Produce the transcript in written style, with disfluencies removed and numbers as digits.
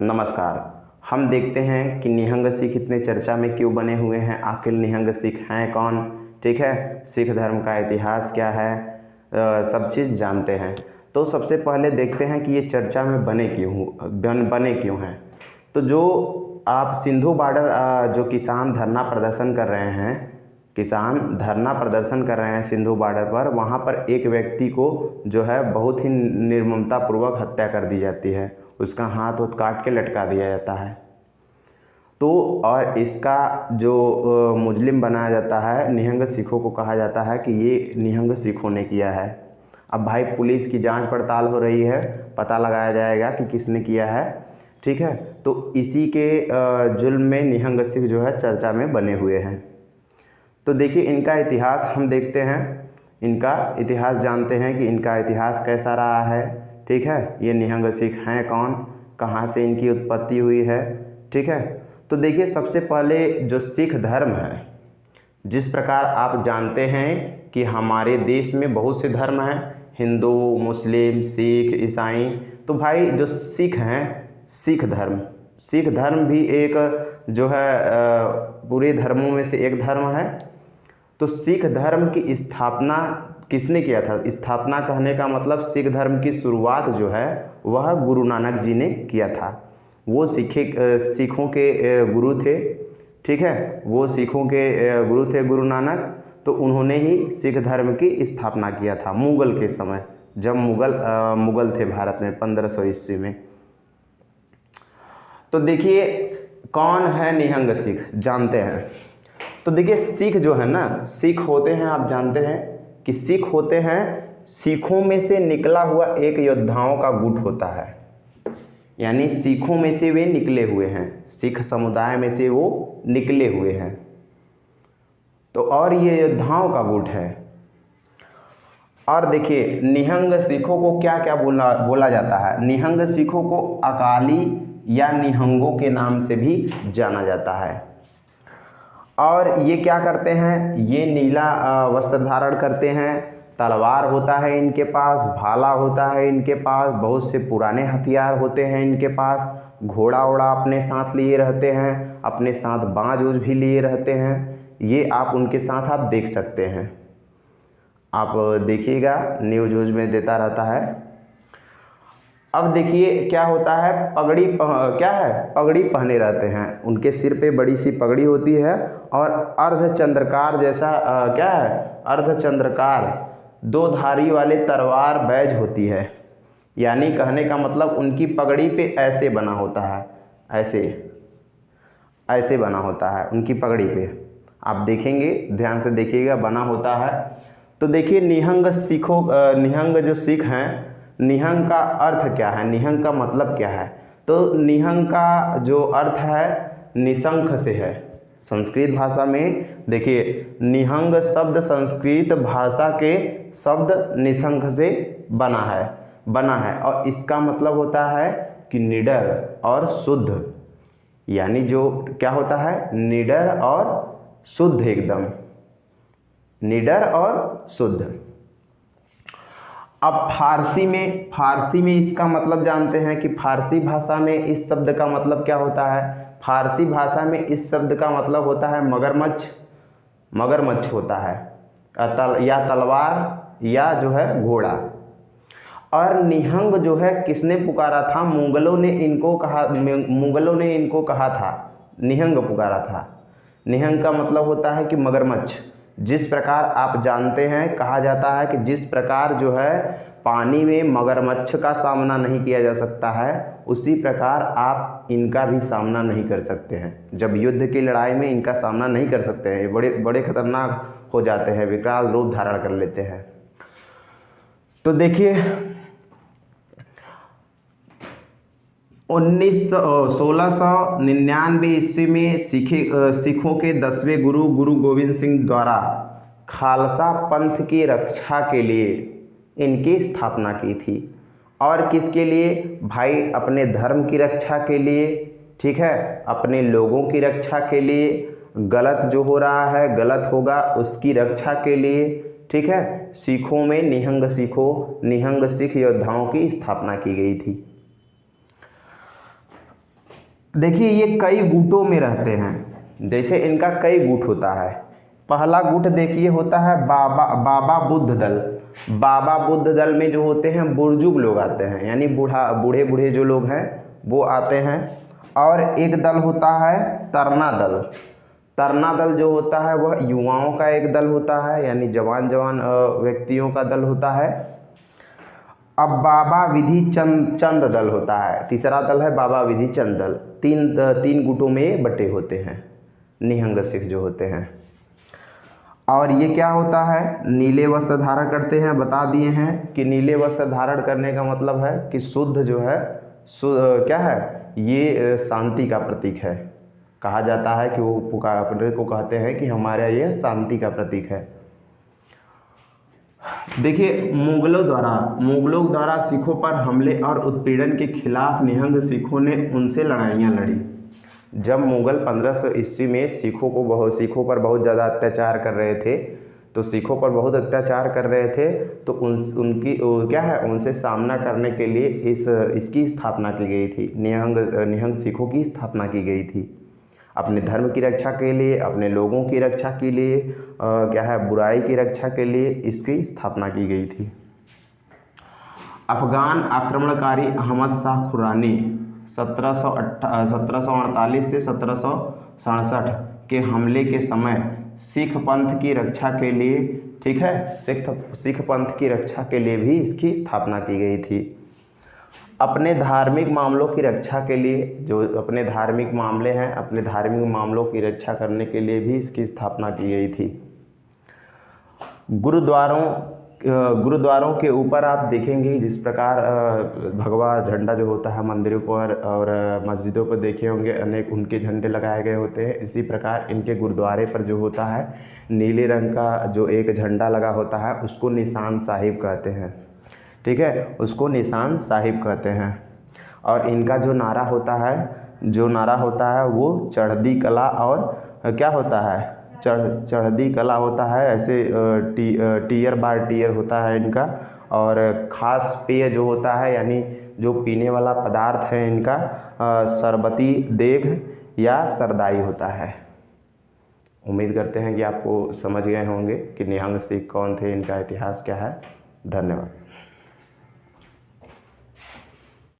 नमस्कार। हम देखते हैं कि निहंग सिख इतने चर्चा में क्यों बने हुए हैं, आखिर निहंग सिख हैं कौन। ठीक है, सिख धर्म का इतिहास क्या है, सब चीज़ जानते हैं। तो सबसे पहले देखते हैं कि ये चर्चा में बने क्यों हैं। तो जो आप सिंधु बॉर्डर जो किसान धरना प्रदर्शन कर रहे हैं सिंधु बॉर्डर पर, वहाँ पर एक व्यक्ति को जो है बहुत ही निर्ममतापूर्वक हत्या कर दी जाती है, उसका हाथ काट के लटका दिया जाता है। तो और इसका जो मुजरिम बनाया जाता है, निहंग सिखों को कहा जाता है कि ये निहंग सिखों ने किया है। अब भाई पुलिस की जांच पड़ताल हो रही है, पता लगाया जाएगा कि किसने किया है। ठीक है, तो इसी के जुल्म में निहंग सिख जो है चर्चा में बने हुए हैं। तो देखिए इनका इतिहास हम देखते हैं, इनका इतिहास जानते हैं कि इनका इतिहास कैसा रहा है। ठीक है, ये निहंग सिख हैं कौन, कहाँ से इनकी उत्पत्ति हुई है। ठीक है, तो देखिए सबसे पहले जो सिख धर्म है, जिस प्रकार आप जानते हैं कि हमारे देश में बहुत से धर्म हैं, हिंदू, मुस्लिम, सिख, ईसाई। तो भाई जो सिख हैं, सिख धर्म भी एक जो है पूरे धर्मों में से एक धर्म है। तो सिख धर्म की स्थापना किसने किया था? स्थापना कहने का मतलब सिख धर्म की शुरुआत जो है वह गुरु नानक जी ने किया था। वो सिखों के गुरु थे। ठीक है, वो सिखों के गुरु थे गुरु नानक। तो उन्होंने ही सिख धर्म की स्थापना किया था मुगल के समय, जब मुगल थे भारत में 1500 ईस्वी में। तो देखिए कौन है निहंग सिख, जानते हैं। तो देखिए सिख जो है ना, सिख होते हैं, आप जानते हैं कि सिख होते हैं सिखों में से निकला हुआ एक योद्धाओं का गुट होता है, यानी सिखों में से वे निकले हुए हैं, सिख समुदाय में से वो निकले हुए हैं। तो और ये योद्धाओं का गुट है। और देखिए निहंग सिखों को क्या क्या बोला जाता है। निहंग सिखों को अकाली या निहंगों के नाम से भी जाना जाता है। और ये क्या करते हैं, ये नीला वस्त्र धारण करते हैं, तलवार होता है इनके पास, भाला होता है इनके पास, बहुत से पुराने हथियार होते हैं इनके पास, घोड़ा वोड़ा अपने साथ लिए रहते हैं, अपने साथ बाज वूज भी लिए रहते हैं। ये आप उनके साथ आप देख सकते हैं, आप देखिएगा न्यूज व्यूज में देता रहता है। अब देखिए क्या होता है, पगड़ी पहने रहते हैं, उनके सिर पे बड़ी सी पगड़ी होती है और अर्धचंद्रकार जैसा अर्धचंद्रकार दो धारी वाले तलवार बैज होती है। यानी कहने का मतलब उनकी पगड़ी पे ऐसे बना होता है, ऐसे बना होता है उनकी पगड़ी पे, आप देखेंगे ध्यान से देखिएगा, बना होता है। तो देखिए निहंग जो सिख हैं, निहंग का अर्थ क्या है, निहंग का मतलब क्या है। तो निहंग का जो अर्थ है निशंख से है। संस्कृत भाषा में देखिए निहंग शब्द संस्कृत भाषा के शब्द निशंख से बना है और इसका मतलब होता है कि निडर और शुद्ध, यानी जो क्या होता है, निडर और शुद्ध, एकदम निडर और शुद्ध। अब फारसी में इसका मतलब जानते हैं कि फारसी भाषा में इस शब्द का मतलब क्या होता है। फारसी भाषा में इस शब्द का मतलब होता है मगरमच्छ होता है, या तलवार या जो है घोड़ा। और निहंग जो है किसने पुकारा था, मुगलों ने इनको कहा था, निहंग पुकारा था। निहंग का मतलब होता है कि मगरमच्छ। जिस प्रकार आप जानते हैं, कहा जाता है कि जिस प्रकार जो है पानी में मगरमच्छ का सामना नहीं किया जा सकता है, उसी प्रकार आप इनका भी सामना नहीं कर सकते हैं। जब युद्ध की लड़ाई में इनका सामना नहीं कर सकते हैं, ये बड़े खतरनाक हो जाते हैं, विकराल रूप धारण कर लेते हैं। तो देखिए 1699 ईस्वी में सिखों के 10वें गुरु गोविंद सिंह द्वारा खालसा पंथ की रक्षा के लिए इनकी स्थापना की थी। और किसके लिए भाई, अपने धर्म की रक्षा के लिए। ठीक है, अपने लोगों की रक्षा के लिए, गलत जो हो रहा है गलत होगा उसकी रक्षा के लिए। ठीक है, सिखों में निहंग सिख योद्धाओं की स्थापना की गई थी। देखिए ये कई गुटों में रहते हैं, जैसे इनका कई गुट होता है। पहला गुट देखिए होता है बाबा बुद्ध दल। बाबा बुद्ध दल में जो होते हैं बुजुर्ग लोग आते हैं, यानी बूढ़े बूढ़े जो लोग हैं वो आते हैं। और एक दल होता है तरना दल। तरना दल जो होता है वह युवाओं का एक दल होता है, यानी जवान व्यक्तियों का दल होता है। अब बाबा विधि चंद दल होता है, तीसरा दल है बाबा विधि चंद दल। तीन गुटों में बटे होते हैं निहंग सिख जो होते हैं। और ये क्या होता है, नीले वस्त्र धारण करते हैं। बता दिए हैं कि नीले वस्त्र धारण करने का मतलब है कि शुद्ध जो है क्या है, ये शांति का प्रतीक है। कहा जाता है कि वो अपने को कहते हैं कि हमारा ये शांति का प्रतीक है। देखिए मुगलों द्वारा सिखों पर हमले और उत्पीड़न के खिलाफ निहंग सिखों ने उनसे लड़ाइयाँ लड़ी। जब मुगल 1500 ईस्वी में सिखों पर बहुत ज़्यादा अत्याचार कर रहे थे, तो सिखों पर बहुत अत्याचार कर रहे थे, तो उनकी क्या है, उनसे सामना करने के लिए इसकी स्थापना की गई थी। निहंग सिखों की स्थापना की गई थी, अपने धर्म की रक्षा के लिए, अपने लोगों की रक्षा के लिए, क्या है, बुराई की रक्षा के लिए इसकी स्थापना की गई थी। अफगान आक्रमणकारी अहमद शाह खुरानी 1748 से 1767 के हमले के समय सिख पंथ की रक्षा के लिए, ठीक है, सिख पंथ की रक्षा के लिए भी इसकी स्थापना की गई थी। अपने धार्मिक मामलों की रक्षा के लिए, जो अपने धार्मिक मामले हैं, अपने धार्मिक मामलों की रक्षा करने के लिए भी इसकी स्थापना की गई थी। गुरुद्वारों के ऊपर आप देखेंगे जिस प्रकार भगवा झंडा जो होता है मंदिरों पर और मस्जिदों पर देखे होंगे, अनेक उनके झंडे लगाए गए होते हैं। इसी प्रकार इनके गुरुद्वारे पर जो होता है नीले रंग का जो एक झंडा लगा होता है उसको निशान साहिब कहते हैं, ठीक है, उसको निशान साहिब कहते हैं। और इनका जो नारा होता है वो चढ़दी कला और क्या होता है, चढ़दी कला होता है, ऐसे टीयर बार टीयर होता है इनका। और ख़ास पेय जो होता है, यानी जो पीने वाला पदार्थ है इनका शरबती देग या सरदाई होता है। उम्मीद करते हैं कि आपको समझ गए होंगे कि निहंग सिख कौन थे, इनका इतिहास क्या है। धन्यवाद।